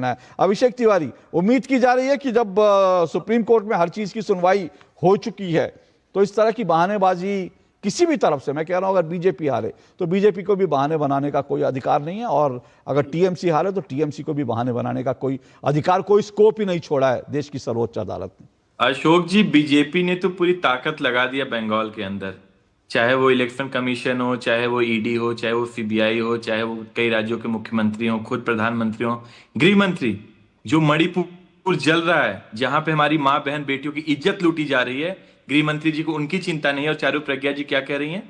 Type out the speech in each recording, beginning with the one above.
है। अभिषेक तिवारी, उम्मीद की जा रही है कि जब सुप्रीम कोर्ट में हर चीज की सुनवाई हो चुकी है तो इस तरह की बहानेबाजी किसी भी तरफ से, मैं कह रहा हूं अगर बीजेपी हारे तो बीजेपी को भी बहाने बनाने का कोई अधिकार नहीं है, और अगर टीएमसी हारे तो टीएमसी को भी बहाने बनाने का कोई अधिकार, कोई स्कोप ही नहीं छोड़ा है देश की सर्वोच्च अदालत ने। अशोक जी, बीजेपी ने तो पूरी ताकत लगा दिया बंगाल के अंदर, चाहे वो इलेक्शन कमीशन हो, चाहे वो ईडी हो, चाहे वो सीबीआई हो, चाहे वो कई राज्यों के मुख्यमंत्री हो, खुद प्रधानमंत्री हो, गृह मंत्री। जो मणिपुर जल रहा है, जहां पे हमारी माँ बहन बेटियों की इज्जत लूटी जा रही है, गृह मंत्री जी को उनकी चिंता नहीं है। और चारू प्रज्ञा जी क्या कह रही हैं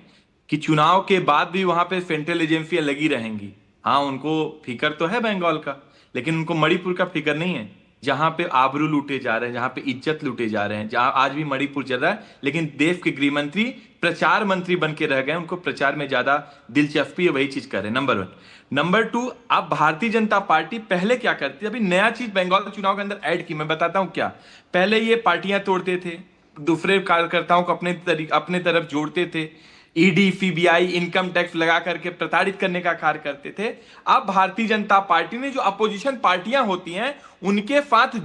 कि चुनाव के बाद भी वहां पे सेंट्रल एजेंसियां लगी रहेंगी। हाँ, उनको फिक्र तो है बंगाल का, लेकिन उनको मणिपुर का फिक्र नहीं है, जहां पे आबरू लूटे जा रहे हैं, जहां पे इज्जत लूटे जा रहे हैं, जहां आज भी मणिपुर चल रहा है। लेकिन देश के गृह मंत्री प्रचार मंत्री बन के रह गए, उनको प्रचार में ज्यादा दिलचस्पी है, वही चीज कर रहे हैं। नंबर 1। नंबर 2, अब भारतीय जनता पार्टी पहले क्या करती है, अभी नया चीज बंगाल चुनाव के अंदर ऐड की, मैं बताता हूं क्या। पहले ये पार्टियां तोड़ते थे, दूसरे कार्यकर्ताओं को अपने तरफ जोड़ते थे, ईडी सीबीआई इनकम टैक्स लगा करके प्रताड़ित करने का कार्य करते थे। अब भारतीय जनता पार्टी ने जो अपोजिशन पार्टियां होती हैं उनके साथ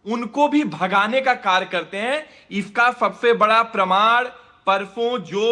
उनको भी भगाने का कार्य करते हैं। इसका सबसे बड़ा प्रमाण परसों जो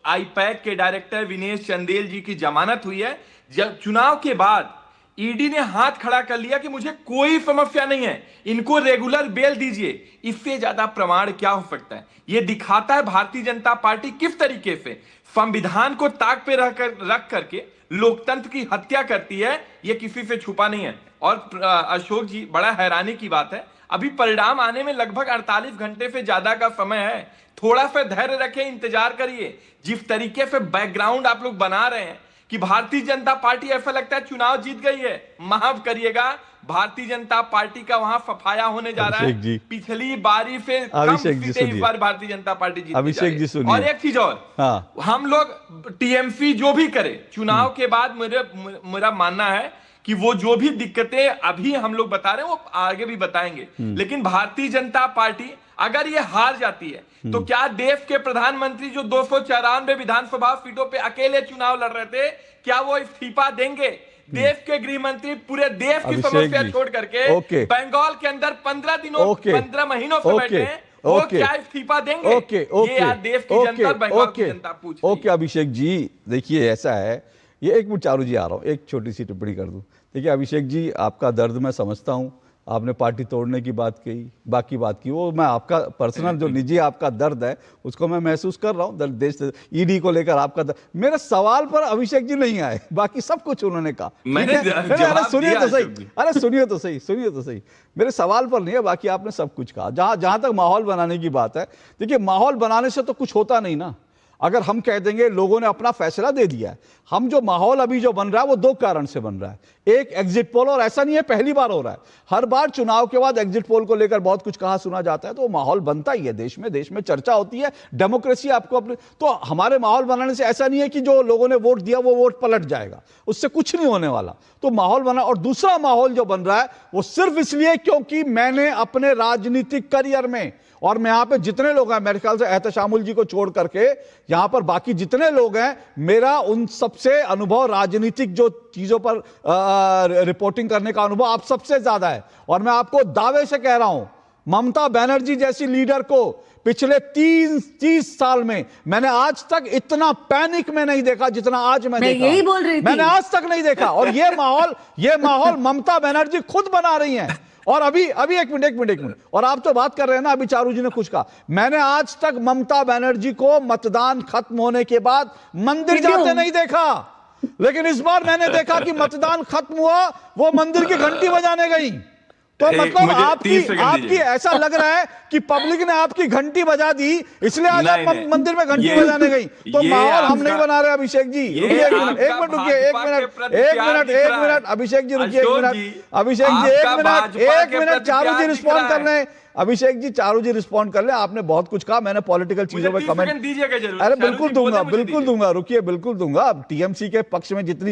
आईपैक के डायरेक्टर विनेश चंदेल जी की जमानत हुई है, जब चुनाव के बाद ईडी ने हाथ खड़ा कर लिया कि मुझे कोई समस्या नहीं है, इनको रेगुलर बेल दीजिए। इससे ज्यादा प्रमाण क्या हो सकता है? यह दिखाता है भारतीय जनता पार्टी किस तरीके से संविधान को ताक पे रख करके लोकतंत्र की हत्या करती है। यह किसी से छुपा नहीं है। और अशोक जी, बड़ा हैरानी की बात है, अभी परिणाम आने में लगभग 48 घंटे से ज्यादा का समय है। थोड़ा सा धैर्य रखें, इंतजार करिए। जिस तरीके से बैकग्राउंड आप लोग बना रहे हैं कि भारतीय जनता पार्टी, ऐसा लगता है चुनाव जीत गई है, माफ करिएगा, भारतीय जनता पार्टी का वहां सफाया होने जा रहा है। पिछली बारी से कम सीटें इस बार भारतीय जनता पार्टी जीत। अभिषेक जी सुनिए, और एक चीज और, हाँ, हम लोग टीएमसी जो भी करे चुनाव के बाद, मेरा मानना है कि वो जो भी दिक्कतें अभी हम लोग बता रहे हैं वो आगे भी बताएंगे। लेकिन भारतीय जनता पार्टी अगर ये हार जाती है तो क्या देश के प्रधानमंत्री जो 294 विधानसभा सीटों पे अकेले चुनाव लड़ रहे थे, क्या वो इस्तीफा देंगे? देश के गृह मंत्री पूरे देश की समस्या छोड़ करके बंगाल के अंदर 15 दिनों 15 महीनों से बैठे हैं, वो क्या इस्तीफा देंगे? ये यार देश की जनता, बंगाल की जनता पूछ रही है। ओके अभिषेक जी, देखिए ऐसा है, ये एक मिनट चारू जी आ रहा हूं, एक छोटी सी टिप्पणी कर दूं। देखिए अभिषेक जी, आपका दर्द मैं समझता हूं, आपने पार्टी तोड़ने की बात कही, बाकी बात की, वो मैं आपका पर्सनल जो निजी आपका दर्द है उसको मैं महसूस कर रहा हूं। देश ईडी को लेकर आपका दर्द, मेरे सवाल पर अभिषेक जी नहीं आए, बाकी सब कुछ उन्होंने कहा। अरे सुनिए तो सही, अरे सुनिए तो सही, सुनिए तो सही, मेरे सवाल पर नहीं है, बाकी आपने सब कुछ कहा। जहां तक माहौल बनाने की बात है, देखिए माहौल बनाने से तो कुछ होता नहीं ना। अगर हम कह देंगे लोगों ने अपना फैसला दे दिया है, हम जो माहौल अभी जो बन रहा है वो दो कारण से बन रहा है। एक एग्जिट पोल, और ऐसा नहीं है पहली बार हो रहा है, हर बार चुनाव के बाद एग्जिट पोल को लेकर बहुत कुछ कहा सुना जाता है, तो माहौल बनता ही है देश में चर्चा होती है, डेमोक्रेसी आपको अपने, तो हमारे माहौल बनाने से ऐसा नहीं है कि जो लोगों ने वोट दिया वो वोट पलट जाएगा, उससे कुछ नहीं होने वाला। तो माहौल बना, और दूसरा माहौल जो बन रहा है वो सिर्फ इसलिए क्योंकि मैंने अपने राजनीतिक करियर में, और मैं यहां पे जितने लोग हैं, मेरे ख्याल से एहतशामुल जी को छोड़ करके यहां पर बाकी जितने लोग हैं, मेरा उन सबसे अनुभव, राजनीतिक जो चीजों पर रिपोर्टिंग करने का अनुभव आप सबसे ज्यादा है। और मैं आपको दावे से कह रहा हूं, ममता बनर्जी जैसी लीडर को पिछले 30 साल में मैंने आज तक इतना पैनिक में नहीं देखा जितना आज मैं देखा। यही बोल रही थी, मैंने आज तक नहीं देखा। और ये माहौल ममता बनर्जी खुद बना रही हैं। और अभी एक मिनट, और आप तो बात कर रहे हैं ना, अभी चारू जी ने कुछ कहा, मैंने आज तक ममता बनर्जी को मतदान खत्म होने के बाद मंदिर जाते नहीं देखा, लेकिन इस बार मैंने देखा कि मतदान खत्म हुआ, वो मंदिर की घंटी बजाने गई। तो मतलब आपकी ऐसा लग रहा है कि पब्लिक ने आपकी घंटी बजा दी, इसलिए आज आप मंदिर में घंटी बजाने गई। तो माहौल हम नहीं बना रहे। अभिषेक जी रुकिए, एक मिनट रुकिए, एक मिनट अभिषेक जी रुकिए, एक मिनट चारू जी रिस्पॉन्ड कर रहे हैं। अभिषेक जी, चारू जी रिस्पॉन्ड कर ले, आपने बहुत कुछ कहा, मैंने पॉलिटिकल चीजों पे कमेंट, अरे बिल्कुल दूंगा, रुकिए, बिल्कुल दूंगा। टीएमसी के पक्ष में जितनी